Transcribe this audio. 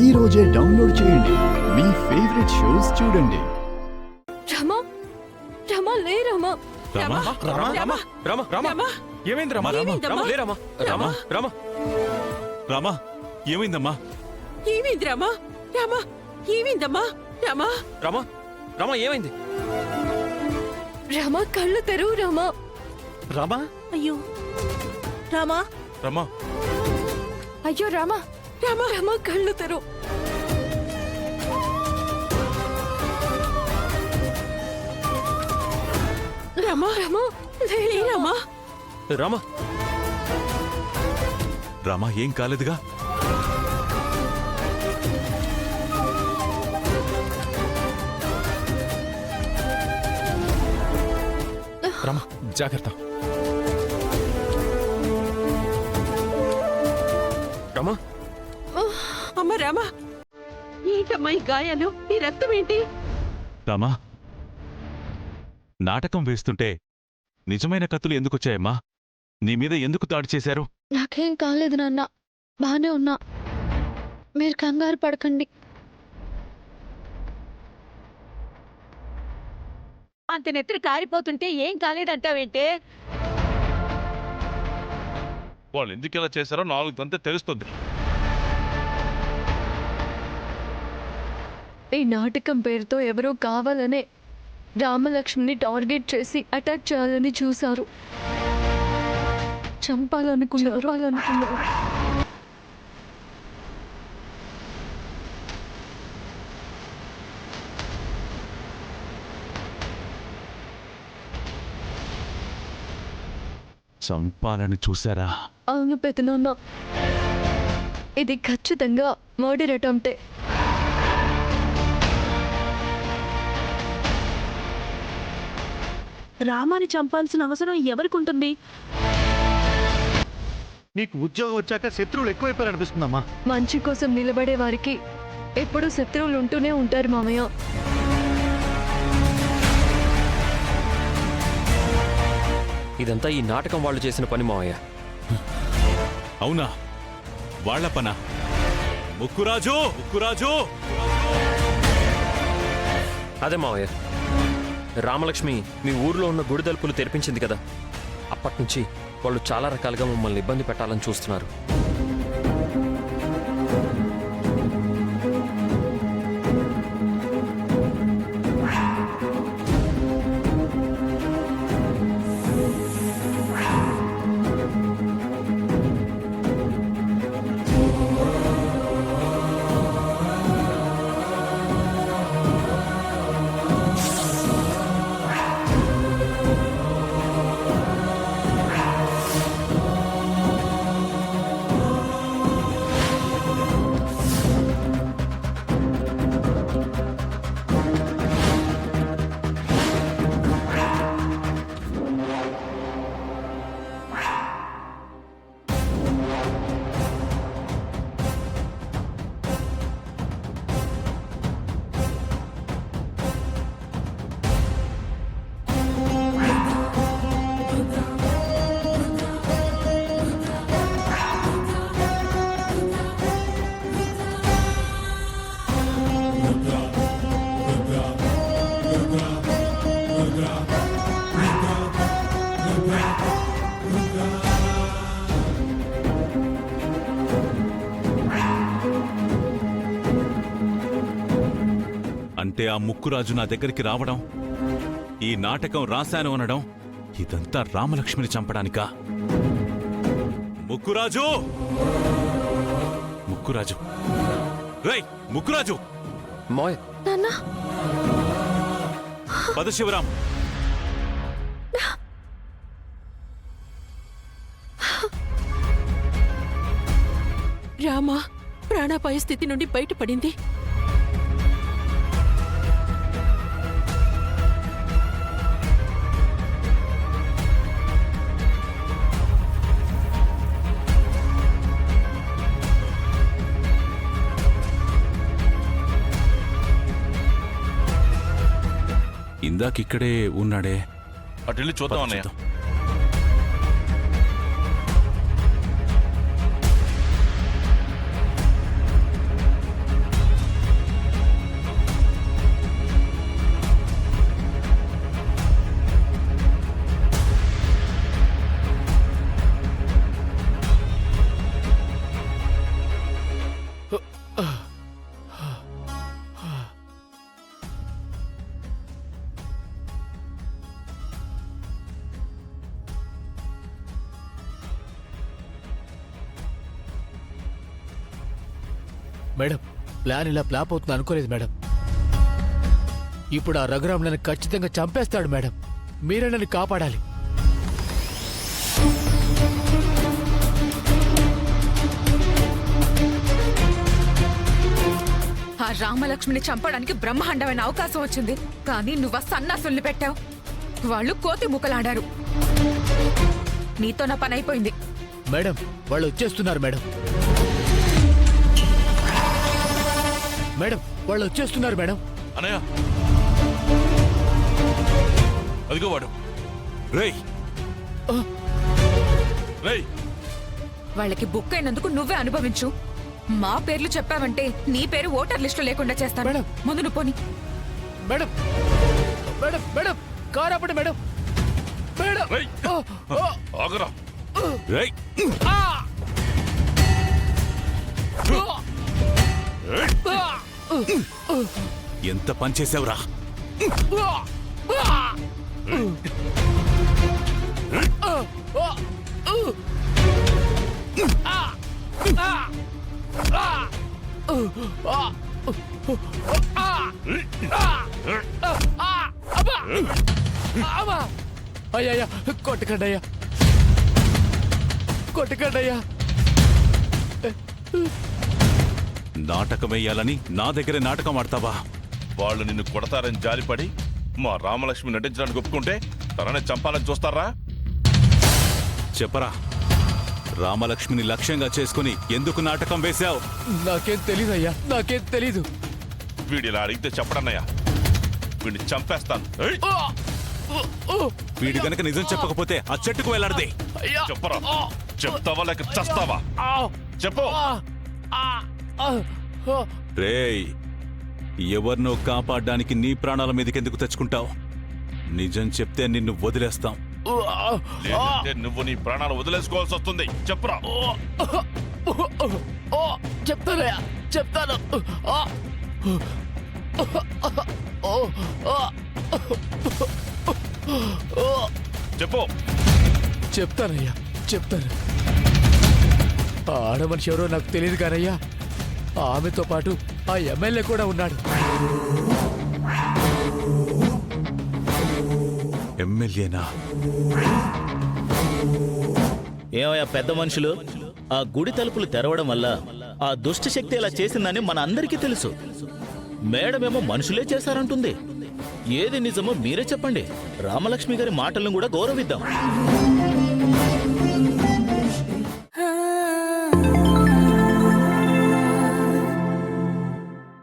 ఈ రోజే డౌన్లోడ్ చేయండి. మీ ఫేవరెట్ షోస్ చూడండి. రమా రమా లే రమా రామా రామా రామా రామా రామా ఏమైంది రామా రామా లే రామా రామా రామా రామా ఏమైందమ్మా ఏమైంది రామా రామా ఏమైందమ్మా రామా రామా రామా ఏమైంది రమా కళ్ళు తెరువు రమా. రామా అయ్యో రామా రామా అయ్యో రమా రమా రమా కళ్ళు తెరువు. రామా రమా లే రామా రామా రామా ఏం కాలేదుగా రామా జాగ్రత్త రామా అమ్మ రామా ఏంటమ్మా ఈ గాయాలు ఈ రక్తం ఏంటి? రామా నాటకం వేస్తుంటే నిజమైన కత్తులు ఎందుకొచ్చాయమ్మా? నీ మీద ఎందుకు దాడి చేశారు? నాకేం కాలేదు నాన్న, బానే ఉన్నా. మీరు కంగారు పడకండి. అంత నెత్తురు కారిపోతుంటే ఏం కాలేదంటావేంటే? వాళ్ళు ఎందుకు ఇలా చేశారో నాలుగు దంతే తెలుస్తుంది. ఈ నాటకం పేరుతో ఎవరో కావాలనే రామలక్ష్మిని టార్గెట్ చేసి అటాక్ చేయాలని చూశారు. చంపాలనుకున్నారు. చంపాలని చూశారా? అవును పెదనాన్న, ఇది ఖచ్చితంగా మర్డర్ అటెంప్టే. రామాని చంపాల్సిన అవసరం ఎవరికి ఉంటుంది? నీకు ఉద్యోగం వచ్చాక శత్రువులు ఎక్కువైపోయారు అనిపిస్తుందమ్మా. మంచి కోసం నిలబడే వారికి ఎప్పుడూ శత్రువులు ఉంటూనే ఉంటారు మామయ్య. ఇదంతా ఈ నాటకం వాళ్ళు చేసిన పని మావయ్య. అవునా? వాళ్ళ పన? ముక్కురాజు ముక్కురాజు అదే మావయ్య, రామలక్ష్మి మీ ఊర్లో ఉన్న గుడి తలుపులు తెరిపించింది కదా, అప్పటినుంచి వాళ్ళు చాలా రకాలుగా మమ్మల్ని ఇబ్బంది పెట్టాలని చూస్తున్నారు. అంటే ఆ ముక్కురాజు నా దగ్గరికి రావడం, ఈ నాటకం రాశాను అనడం, ఇదంతా రామలక్ష్మిని చంపడానికా? ముక్కురాజు ముక్కురాజు రేయ్ ముక్కురాజు! మావయ్య నాన్న పద శివరాం. రామా ప్రాణాపాయ స్థితి నుండి బయటపడింది. ఇందాకిక్కడే ఉన్నాడే, అటెళ్ళి చూద్దాం అన్నయ్య. మేడం ప్లాన్ ఇలా ఫ్లాప్ అవుతుంది అనుకోలేదు మేడం. ఇప్పుడు ఆ రఘురామ్ నన్ను ఖచ్చితంగా చంపేస్తాడు మేడం. మీరే నన్ను కాపాడాలి. ఆ రామలక్ష్మిని చంపడానికి బ్రహ్మాండమైన అవకాశం వచ్చింది, కానీ నువ్వు సన్నాసుల్ని పెట్టావు. వాళ్ళు కోతి ముక్కలాడారు. నీతో నా పని అయిపోయింది. మేడం వాళ్ళు వచ్చేస్తున్నారు మేడం. మేడం వాళ్ళు వచ్చేస్తున్నారు మేడం. అనయ్య అదిగో వాడు. రేయ్ రేయ్, వాళ్ళకి బుక్ అయినందుకు నువ్వే అనుభవించు. మా పేర్లు చెప్పావంటే నీ పేరు ఓటర్ లిస్టు లేకుండా చేస్తాను. మేడం. ముందు నువ్వు పోని. మేడం మేడం మేడం కారు ఆపండి మేడం. మేడం రేయ్ ఆగరా. రేయ్ ఎంత పని చేసావురా. అయ్యా కొట్టకండి అయ్యా, కొట్టకండి అయ్యా. నాటకం వేయాలని నా దగ్గరే నాటకం ఆడతావా? వాళ్ళు నిన్ను కొడతారని జాలిపడి మా రామలక్ష్మి నటించడానికి ఒప్పుకుంటే తననే చంపాలని చూస్తారా? చెప్పరా, రామలక్ష్మిని లక్ష్యంగా చేసుకుని ఎందుకు నాటకం వేశావు? నాకేం తెలీదు అయ్యా, నాకేం తెలీదు. వీడిలా అడిగితే చెప్పడన్నయ్యా, వీడిని చంపేస్తాను. ఏయ్! వీడు గనక నిజం చెప్పకపోతే ఆ చెట్టుకు వెళ్ళాడదే. చెప్పరా, చెప్తావా లేక చస్తావా? చెప్పు. రేయ్, ఎవరినో కాపాడడానికి నీ ప్రాణాల మీదకెందుకు తెచ్చుకుంటావు? నిజం చెప్తే నిన్ను వదిలేస్తాం. లేదంటే నువ్వు నీ ప్రాణాలు వదిలేసుకోవాల్సి వస్తుంది. చెప్పురా. చెప్తానయ్యా, చెప్తాను. చెప్పు. చెప్తానయ్యా, చెప్తాను. ఆ ఆడమనిషి ఎవరో నాకు తెలియదు కానయ్యా, ఆమెతో పాటు ఆ ఎమ్మెల్యే కూడా ఉన్నాడు. ఎమ్మెల్యేనా? ఏమయ్యా పెద్ద మనుషులు, ఆ గుడి తలుపులు తెరవడం వల్ల ఆ దుష్ట శక్తి ఇలా చేసిందని మన అందరికీ తెలుసు. మేడమేమో మనుషులే చేశారంటుంది. ఏది నిజమో మీరే చెప్పండి. రామలక్ష్మి గారి మాటలను కూడా గౌరవిద్దాం.